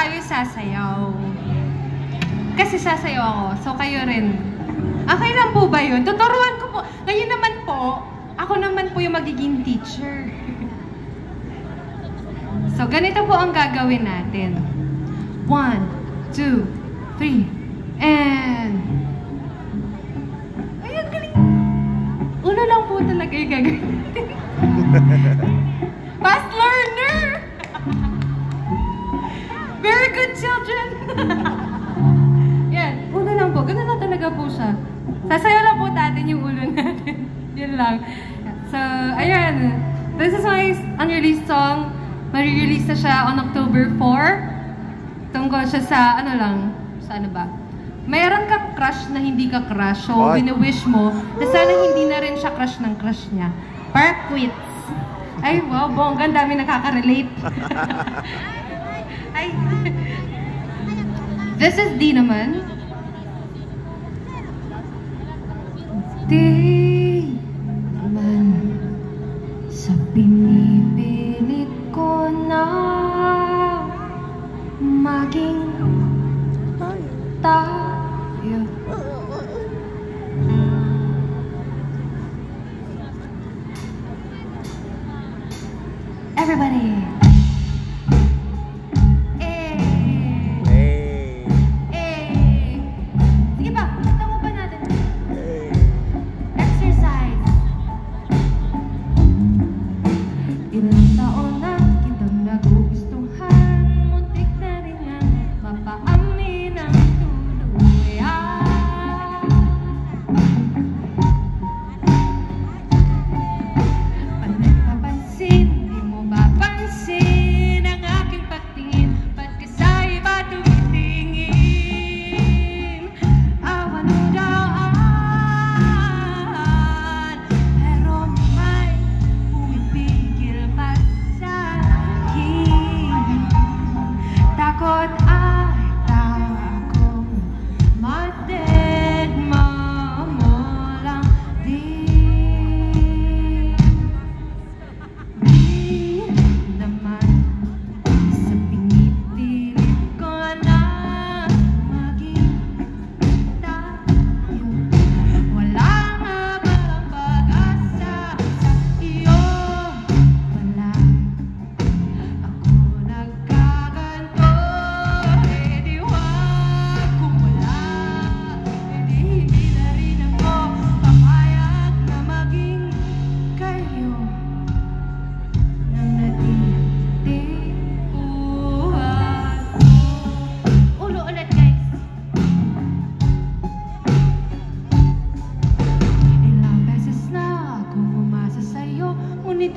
tayo sasayaw. Kasi sasayaw ako, so kayo rin. Okay lang po ba yun? Tuturuan ko po. Ngayon naman po, ako naman po yung magiging teacher. So, ganito po ang gagawin natin. 1, 2, 3, and... Ayan, galing. Uno lang po talaga yung gagawin natin. Fast learner! Very good, children! Yan, uno lang po. Ganun lang talaga po siya. Sasayaw lang po natin yung ulo natin. Yun lang. So, ayan. This is my unreleased song. Mari-release na siya on October 4. Tungkol siya sa, ano lang, sa ano ba? Mayroon kang crush na hindi ka crush. So, wini-wish mo na sana hindi na rin siya crush ng crush niya. Para quits. Ay, wow, bongga. Ang dami nakaka-relate. Ay. This is D naman. Di naman sa pinipilit ko na maging tayo. Everybody!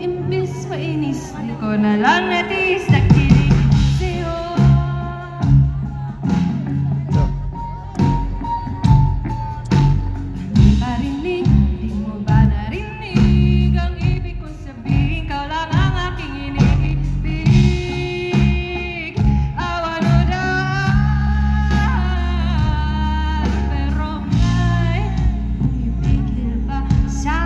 Imbis mainis, di ko na lang natis nagkilig sa'yo. Di marinig, di mo ba narinig ang ibig kong sabihin? Ikaw lang ang aking iniibig. Awan o daan, pero may ibigil pa sa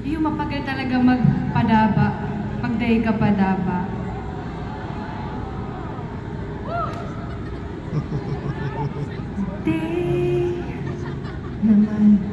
yung mapagal talaga magpadaba, pagday ka padaba. Day naman.